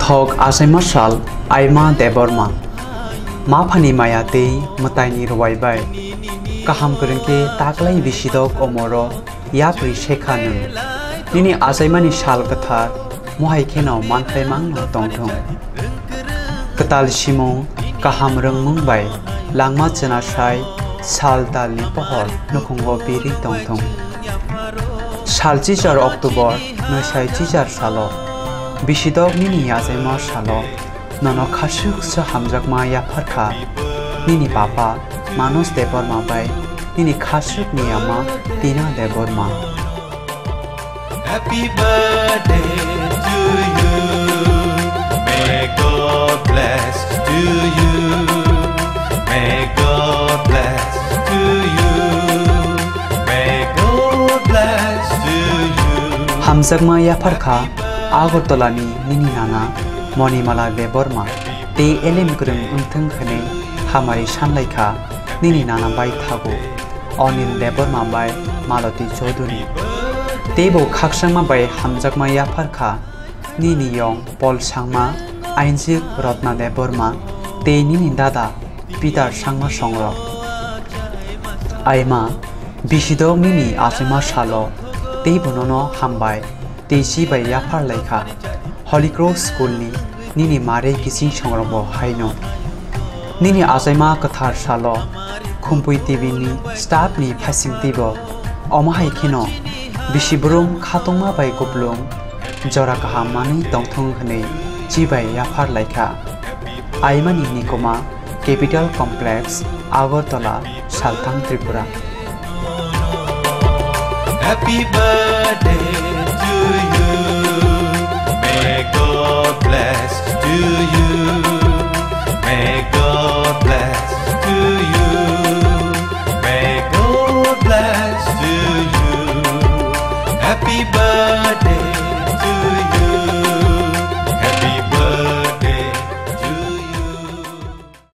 thok asai masal aima deborma ma phani maya te mutai ni rwai bai kaham kurengke taklai bisidok omoro yapri shekhanu nini asai mani sal katha mohai kheno manthai mangno tongthong katal simong kaham rengmung bai langma chana sai sal talni pohor nukhungo biri tongthong sal chichar october no sai chichar salo bisidok nini asai ma salo nono khasuk sa hamjak ma ya pharkha nini papa manos debor ma bai nini khasuk ni ama tina debor ma. Happy birthday to you, may God bless to you, may God bless to you, may God bless to you. Hamjak ma ya pharkha Agartala ni nini nana Monimala Deborma te elem kurung unthang khane hamari sanlaikha nini nana bai thago Anil Deborma bai Malati Chaudhuri tebo khaksangma bai hamjakma ya pharkha nini yong Paul Sangma Ainjik Ratna Deborma te nini dada Peter Sangma songro aima bisidok nini asima salo te bonono hambai te si bai ya pharlaikha Holy Cross School ni nini mare kising songrobo haino nini asaima kathar salo khumpui TV ni staff ni phasing tibo omahai khino bisibrum khatongma bai koplong jora kaha mani tongthong hne chibai ya phar laikha aimani nikoma capital complex Agartala Salthang Tripura. Happy birthday to you, may God bless to you, may God bless to you, may God bless to you. Happy birthday